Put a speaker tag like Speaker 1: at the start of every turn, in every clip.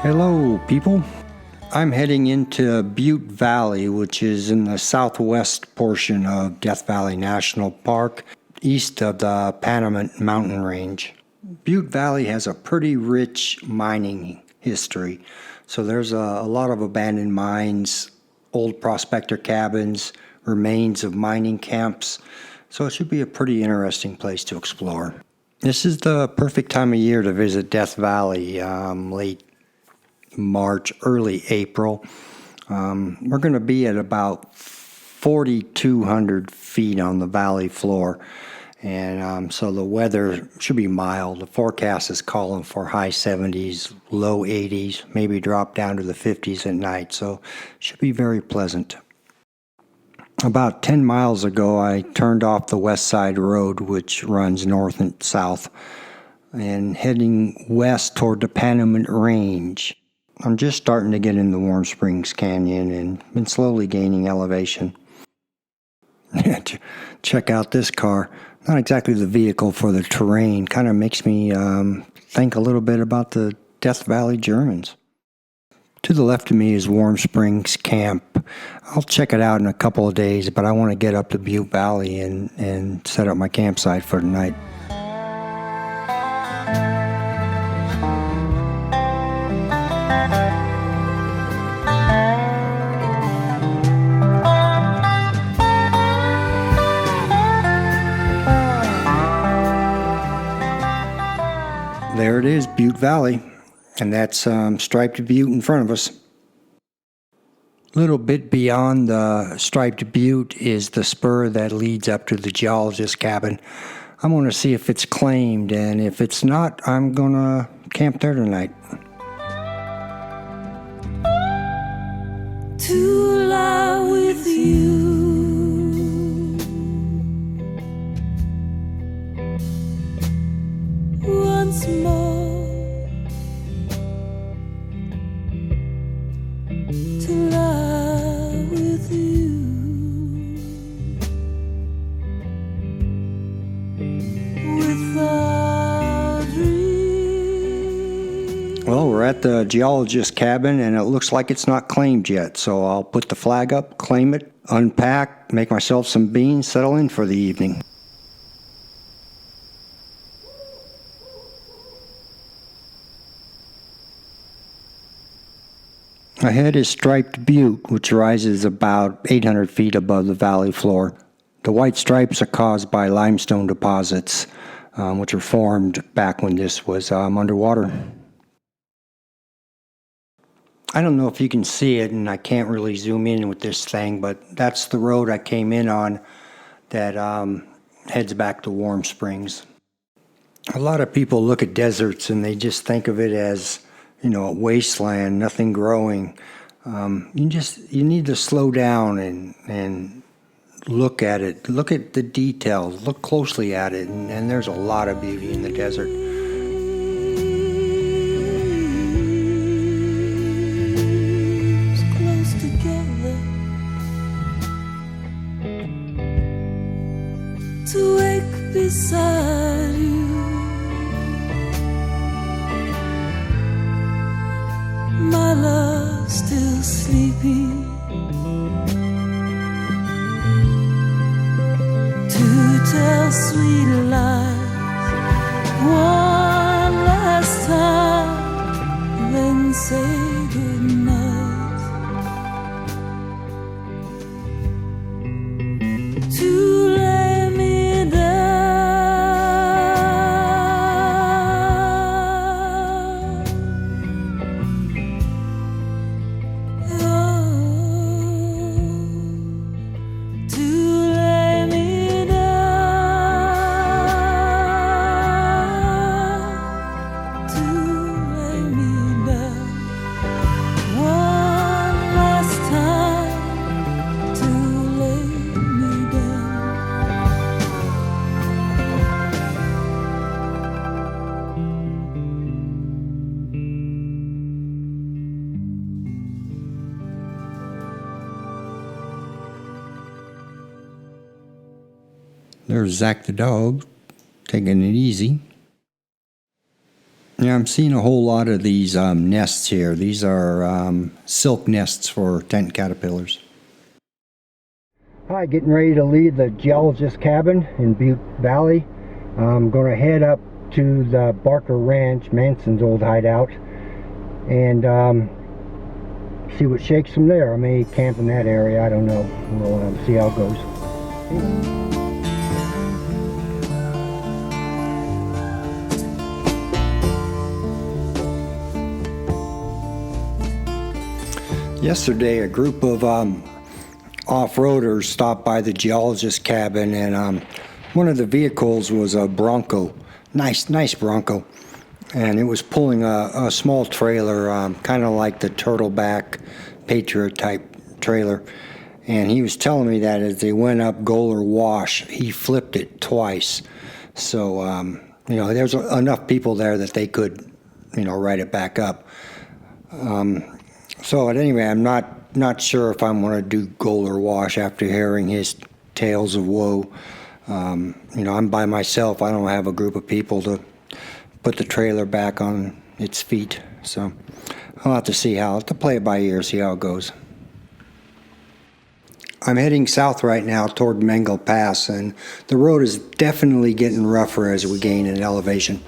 Speaker 1: Hello, people. I'm heading into Butte Valley, which is in the southwest portion of Death Valley National Park, east of the Panamints mountain range. Butte Valley has a pretty rich mining history. So there's a lot of abandoned mines, old prospector cabins, remains of mining camps. So it should be a pretty interesting place to explore. This is the perfect time of year to visit Death Valley, late March, early April. We're going to be at about 4,200 feet on the valley floor, and so the weather should be mild. The forecast is calling for high 70s, low 80s, maybe drop down to the 50s at night, so it should be very pleasant. About 10 miles ago, I turned off the West Side Road, which runs north and south, and heading west toward the Panamints Range. I'm just starting to get into Warm Springs Canyon and been slowly gaining elevation. Check out this car. Not exactly the vehicle for the terrain. Kind of makes me think a little bit about the Death Valley Germans. To the left of me is Warm Springs Camp. I'll check it out in a couple of days, but I want to get up to Butte Valley and set up my campsite for the night. There it is, Butte Valley, and that's striped butte in front of us. A little bit beyond the striped butte is the spur that leads up to the geologist cabin. I'm going to see if it's claimed, and if it's not, I'm going to camp there tonight.
Speaker 2: To lie with you, once more, to lie with you, without dreams.
Speaker 1: Well, we're at the geologist cabin, and it looks like it's not claimed yet, so I'll put the flag up, claim it, unpack, make myself some beans, settle in for the evening. Ahead is Striped Butte, which rises about 800 feet above the valley floor. The white stripes are caused by limestone deposits, which were formed back when this was underwater. I don't know if you can see it, and I can't really zoom in with this thing, but that's the road I came in on that heads back to Warm Springs. A lot of people look at deserts and they just think of it as, a wasteland, nothing growing. You need to slow down and look at it. Look at the details. Look closely at it, and there's a lot of beauty in the desert.
Speaker 2: Close together, to wake beside you. My love still sleeping, to tell sweet lies one last time, then say goodnight. To lay me down
Speaker 1: There's Zack the dog, taking it easy. Yeah, I'm seeing a whole lot of these nests here. These are silk nests for tent caterpillars. Hi, getting ready to leave the geologist cabin in Butte Valley. I'm going to head up to the Barker Ranch, Manson's old hideout, and see what shakes from there. I may camp in that area, I don't know. We'll see how it goes. Yesterday, a group of off-roaders stopped by the geologist cabin, and one of the vehicles was a Bronco, nice Bronco, and it was pulling a small trailer, kind of like the Turtleback Patriot type trailer. And he was telling me that as they went up Goler Wash, he flipped it twice. So there's enough people there that they could ride it back up. So anyway, I'm not sure if I'm going to do Goler Wash after hearing his tales of woe. I'm by myself. I don't have a group of people to put the trailer back on its feet. So I'll have to play it by ear, see how it goes. I'm heading south right now toward Mengel Pass, and the road is definitely getting rougher as we gain in elevation.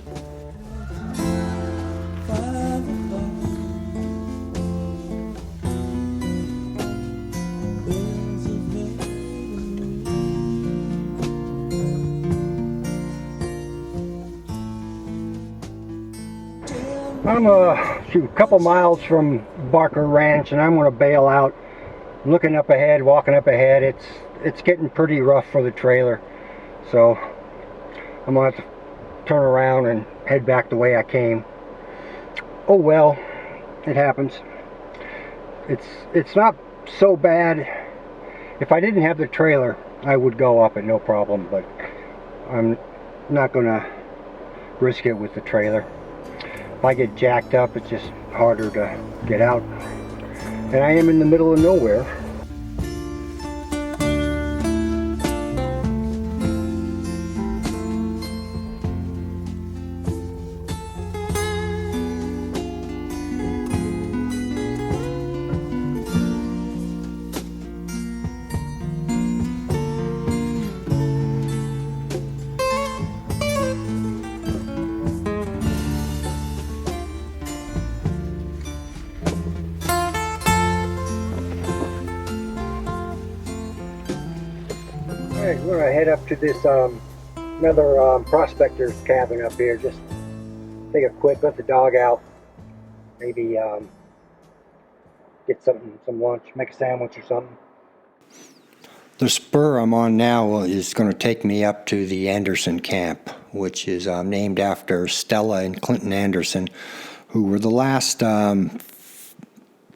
Speaker 1: I'm a couple miles from Barker Ranch, and I'm going to bail out. Looking up ahead, walking up ahead, it's getting pretty rough for the trailer, so I'm going to have to turn around and head back the way I came. Oh well, it happens. It's not so bad. If I didn't have the trailer, I would go up it, no problem, but I'm not going to risk it with the trailer. If I get jacked up, it's just harder to get out. And I am in the middle of nowhere. Alright, we're going to head up to this another prospector's cabin up here. Just take a quick, let the dog out, maybe get some lunch, make a sandwich or something. The spur I'm on now is going to take me up to the Anderson camp, which is named after Stella and Clinton Anderson, who were the last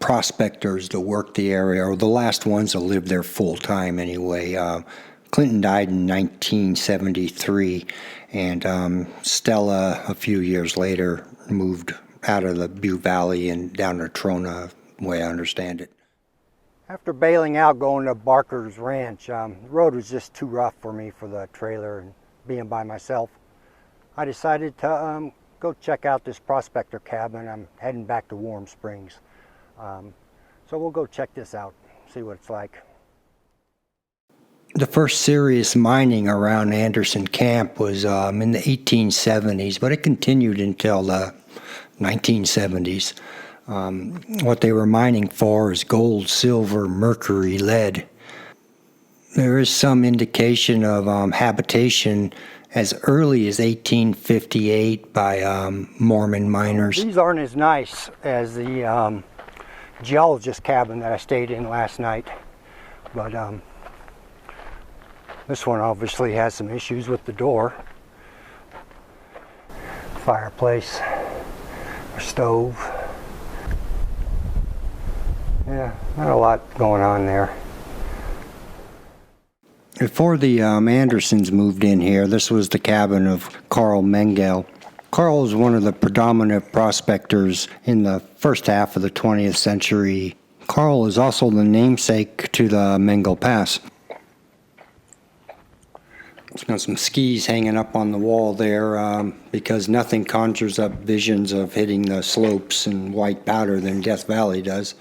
Speaker 1: prospectors to work the area, or the last ones to live there full time anyway. Clinton died in 1973, and Stella, a few years later, moved out of the Butte Valley and down to Trona, the way I understand it. After bailing out, going to Barker's Ranch, the road was just too rough for me for the trailer, and being by myself, I decided to go check out this prospector cabin. I'm heading back to Warm Springs. So we'll go check this out, see what it's like. The first serious mining around Anderson Camp was in the 1870s, but it continued until the 1970s. What they were mining for is gold, silver, mercury, lead. There is some indication of habitation as early as 1858 by Mormon miners. These aren't as nice as the geologist cabin that I stayed in last night, but this one obviously has some issues with the door. Fireplace, or stove. Yeah, not a lot going on there. Before the Andersons moved in here, this was the cabin of Carl Mengel. Carl was one of the predominant prospectors in the first half of the 20th century. Carl is also the namesake to the Mengel Pass. Got some skis hanging up on the wall there because nothing conjures up visions of hitting the slopes and white powder than Death Valley does.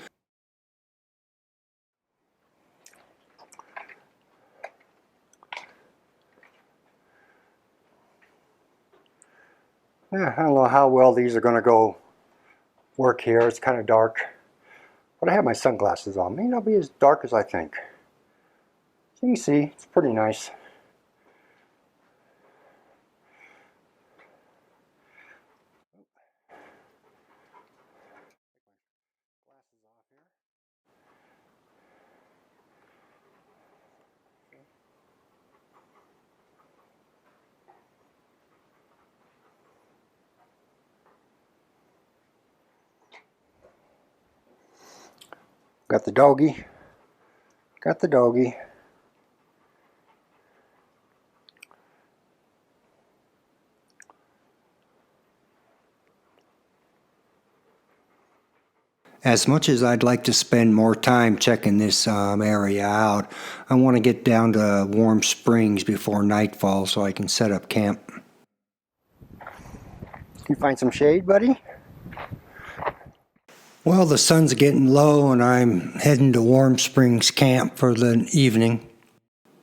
Speaker 1: Yeah, I don't know how well these are going to go work here. It's kind of dark, but I have my sunglasses on. May not be as dark as I think. So you can see, it's pretty nice. Got the doggy. Got the doggy. As much as I'd like to spend more time checking this area out, I want to get down to Warm Springs before nightfall so I can set up camp. Can you find some shade, buddy? Well, the sun's getting low and I'm heading to Warm Springs camp for the evening.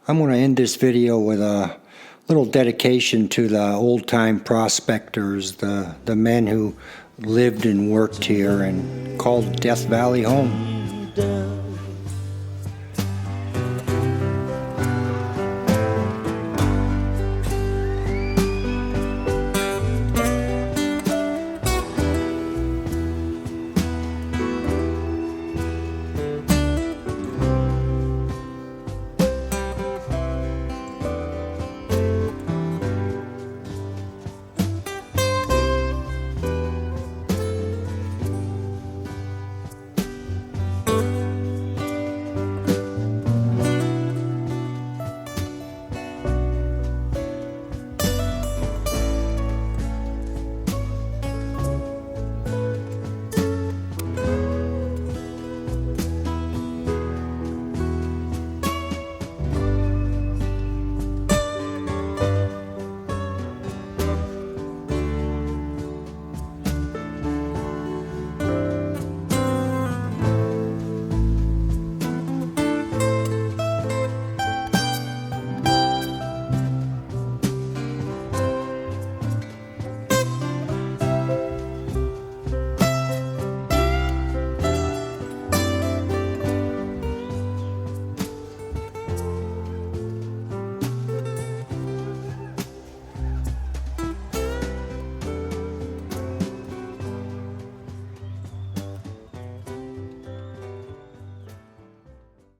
Speaker 1: I'm going to end this video with a little dedication to the old-time prospectors, the men who lived and worked here and called Death Valley home.